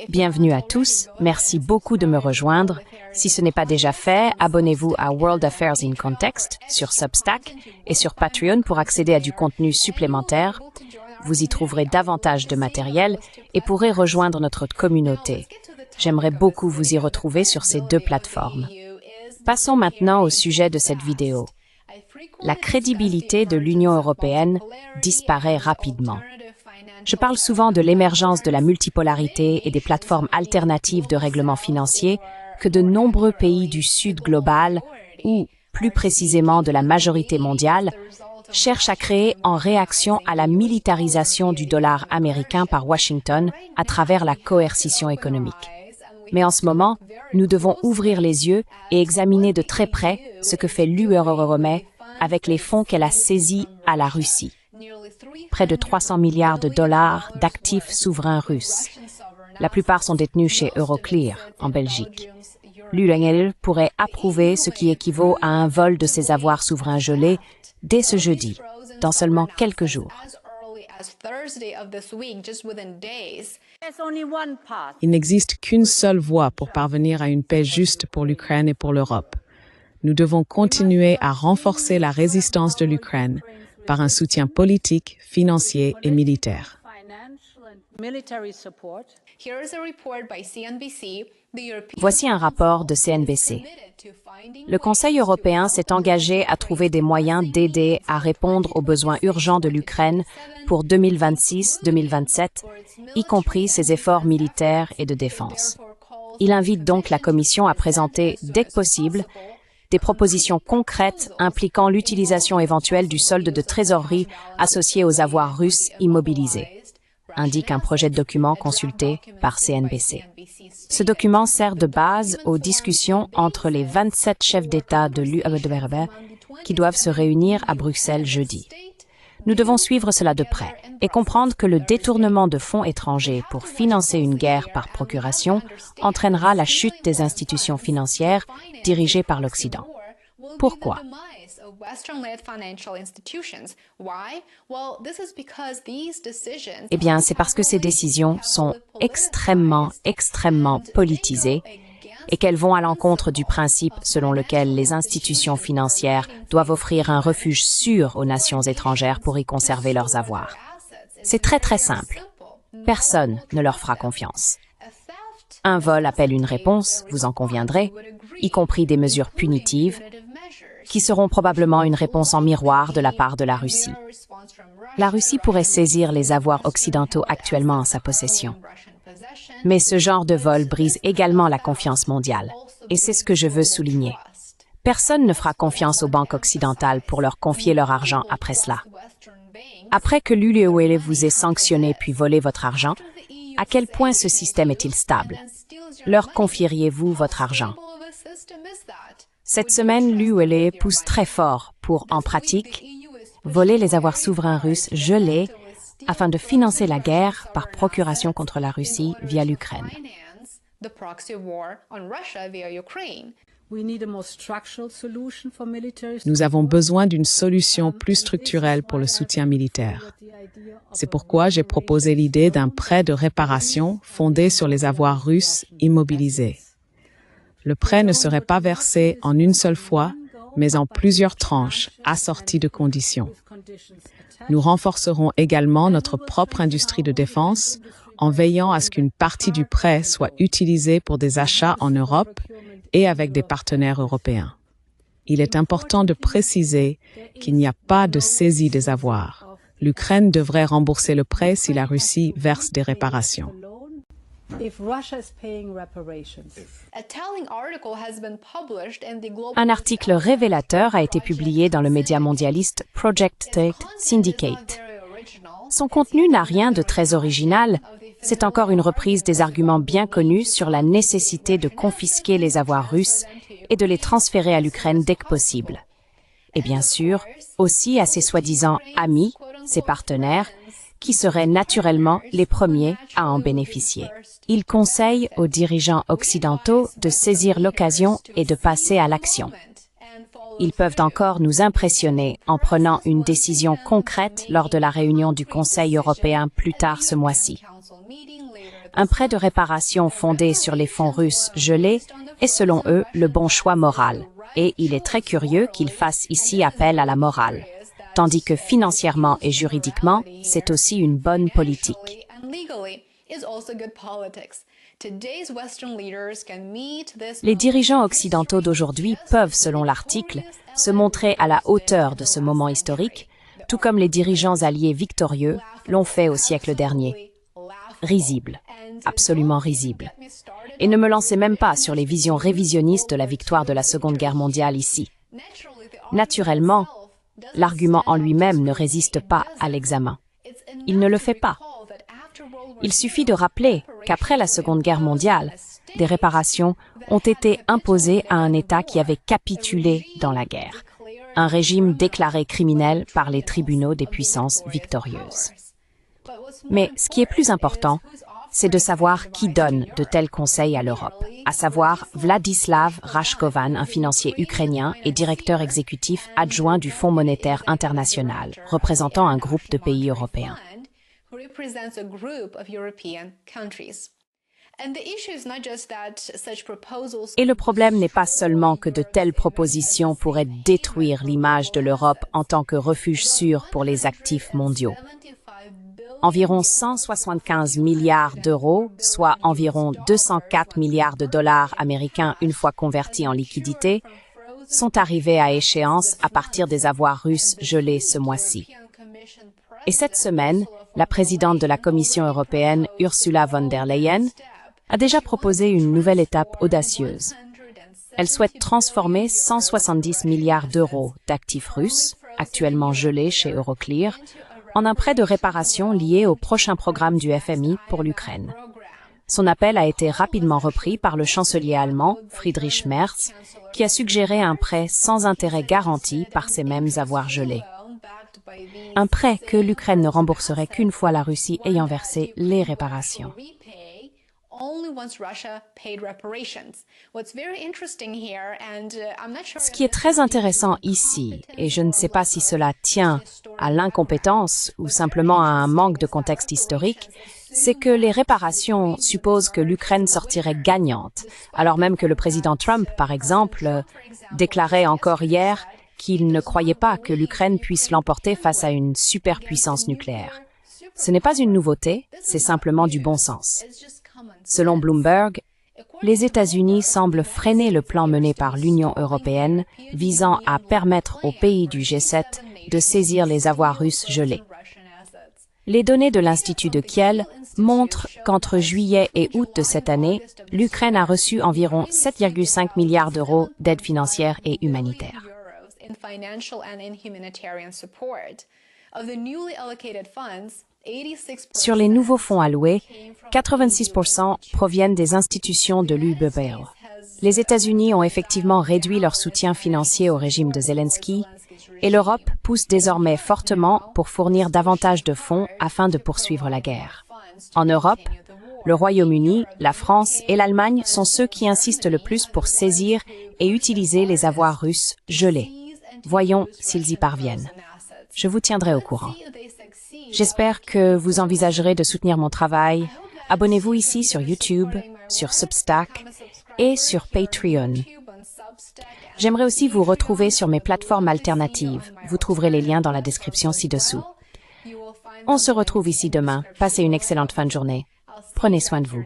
Bienvenue à tous, merci beaucoup de me rejoindre. Si ce n'est pas déjà fait, abonnez-vous à World Affairs in Context sur Substack et sur Patreon pour accéder à du contenu supplémentaire. Vous y trouverez davantage de matériel et pourrez rejoindre notre communauté. J'aimerais beaucoup vous y retrouver sur ces deux plateformes. Passons maintenant au sujet de cette vidéo. La crédibilité de l'Union européenne disparaît rapidement. Je parle souvent de l'émergence de la multipolarité et des plateformes alternatives de règlement financier que de nombreux pays du Sud global, ou plus précisément de la majorité mondiale, cherchent à créer en réaction à la militarisation du dollar américain par Washington à travers la coercition économique. Mais en ce moment, nous devons ouvrir les yeux et examiner de très près ce que fait l'UE avec les fonds qu'elle a saisis à la Russie. Près de 300 milliards de dollars d'actifs souverains russes. La plupart sont détenus chez Euroclear, en Belgique. L'UE pourrait approuver ce qui équivaut à un vol de ses avoirs souverains gelés dès ce jeudi, dans seulement quelques jours. Il n'existe qu'une seule voie pour parvenir à une paix juste pour l'Ukraine et pour l'Europe. Nous devons continuer à renforcer la résistance de l'Ukraine par un soutien politique, financier et militaire. Voici un rapport de CNBC. Le Conseil européen s'est engagé à trouver des moyens d'aider à répondre aux besoins urgents de l'Ukraine pour 2026-2027, y compris ses efforts militaires et de défense. Il invite donc la Commission à présenter, dès que possible, des propositions concrètes impliquant l'utilisation éventuelle du solde de trésorerie associé aux avoirs russes immobilisés, indique un projet de document consulté par CNBC. Ce document sert de base aux discussions entre les 27 chefs d'État de l'UE qui doivent se réunir à Bruxelles jeudi. Nous devons suivre cela de près et comprendre que le détournement de fonds étrangers pour financer une guerre par procuration entraînera la chute des institutions financières dirigées par l'Occident. Pourquoi? Eh bien, c'est parce que ces décisions sont extrêmement politisées et qu'elles vont à l'encontre du principe selon lequel les institutions financières doivent offrir un refuge sûr aux nations étrangères pour y conserver leurs avoirs. C'est très simple. Personne ne leur fera confiance. Un vol appelle une réponse, vous en conviendrez, y compris des mesures punitives, qui seront probablement une réponse en miroir de la part de la Russie. La Russie pourrait saisir les avoirs occidentaux actuellement en sa possession. Mais ce genre de vol brise également la confiance mondiale, et c'est ce que je veux souligner. Personne ne fera confiance aux banques occidentales pour leur confier leur argent après cela. Après que l'UE vous ait sanctionné puis volé votre argent, à quel point ce système est-il stable? Leur confieriez-vous votre argent? Cette semaine, l'UE pousse très fort pour, en pratique, voler les avoirs souverains russes gelés afin de financer la guerre par procuration contre la Russie via l'Ukraine. Nous avons besoin d'une solution plus structurelle pour le soutien militaire. C'est pourquoi j'ai proposé l'idée d'un prêt de réparation fondé sur les avoirs russes immobilisés. Le prêt ne serait pas versé en une seule fois, mais en plusieurs tranches, assorties de conditions. Nous renforcerons également notre propre industrie de défense en veillant à ce qu'une partie du prêt soit utilisée pour des achats en Europe et avec des partenaires européens. Il est important de préciser qu'il n'y a pas de saisie des avoirs. L'Ukraine devrait rembourser le prêt si la Russie verse des réparations. Un article révélateur a été publié dans le média mondialiste Project Syndicate. Son contenu n'a rien de très original, c'est encore une reprise des arguments bien connus sur la nécessité de confisquer les avoirs russes et de les transférer à l'Ukraine dès que possible. Et bien sûr, aussi à ses soi-disant amis, ses partenaires, qui seraient naturellement les premiers à en bénéficier. Il conseille aux dirigeants occidentaux de saisir l'occasion et de passer à l'action. ils peuvent encore nous impressionner en prenant une décision concrète lors de la réunion du Conseil européen plus tard ce mois-ci. Un prêt de réparation fondé sur les fonds russes gelés est selon eux le bon choix moral, et il est très curieux qu'ils fassent ici appel à la morale, tandis que financièrement et juridiquement, c'est aussi une bonne politique. Les dirigeants occidentaux d'aujourd'hui peuvent, selon l'article, se montrer à la hauteur de ce moment historique, tout comme les dirigeants alliés victorieux l'ont fait au siècle dernier. Risible, absolument risible. Et ne me lancez même pas sur les visions révisionnistes de la victoire de la Seconde Guerre mondiale ici. Naturellement, l'argument en lui-même ne résiste pas à l'examen. Il ne le fait pas. Il suffit de rappeler qu'après la Seconde Guerre mondiale, des réparations ont été imposées à un État qui avait capitulé dans la guerre, un régime déclaré criminel par les tribunaux des puissances victorieuses. Mais ce qui est plus important, c'est de savoir qui donne de tels conseils à l'Europe, à savoir Vladislav Rashkovan, un financier ukrainien et directeur exécutif adjoint du Fonds monétaire international, représentant un groupe de pays européens. Et le problème n'est pas seulement que de telles propositions pourraient détruire l'image de l'Europe en tant que refuge sûr pour les actifs mondiaux. Environ 175 milliards d'euros, soit environ 204 milliards de dollars américains une fois convertis en liquidités, sont arrivés à échéance à partir des avoirs russes gelés ce mois-ci. Et cette semaine, la présidente de la Commission européenne, Ursula von der Leyen, a déjà proposé une nouvelle étape audacieuse. Elle souhaite transformer 170 milliards d'euros d'actifs russes, actuellement gelés chez Euroclear, en un prêt de réparation lié au prochain programme du FMI pour l'Ukraine. Son appel a été rapidement repris par le chancelier allemand, Friedrich Merz, qui a suggéré un prêt sans intérêt garanti par ces mêmes avoirs gelés. Un prêt que l'Ukraine ne rembourserait qu'une fois la Russie ayant versé les réparations. Ce qui est très intéressant ici, et je ne sais pas si cela tient à l'incompétence ou simplement à un manque de contexte historique, c'est que les réparations supposent que l'Ukraine sortirait gagnante, alors même que le président Trump, par exemple, déclarait encore hier qu'il ne croyait pas que l'Ukraine puisse l'emporter face à une superpuissance nucléaire. Ce n'est pas une nouveauté, c'est simplement du bon sens. Selon Bloomberg, les États-Unis semblent freiner le plan mené par l'Union européenne visant à permettre aux pays du G7 de saisir les avoirs russes gelés. Les données de l'Institut de Kiel montrent qu'entre juillet et août de cette année, l'Ukraine a reçu environ 7,5 milliards d'euros d'aide financière et humanitaire. Sur les nouveaux fonds alloués, 86% proviennent des institutions de l'UE. Les États-Unis ont effectivement réduit leur soutien financier au régime de Zelensky et l'Europe pousse désormais fortement pour fournir davantage de fonds afin de poursuivre la guerre. En Europe, le Royaume-Uni, la France et l'Allemagne sont ceux qui insistent le plus pour saisir et utiliser les avoirs russes gelés. Voyons s'ils y parviennent. Je vous tiendrai au courant. J'espère que vous envisagerez de soutenir mon travail. Abonnez-vous ici sur YouTube, sur Substack et sur Patreon. J'aimerais aussi vous retrouver sur mes plateformes alternatives. Vous trouverez les liens dans la description ci-dessous. On se retrouve ici demain. Passez une excellente fin de journée. Prenez soin de vous.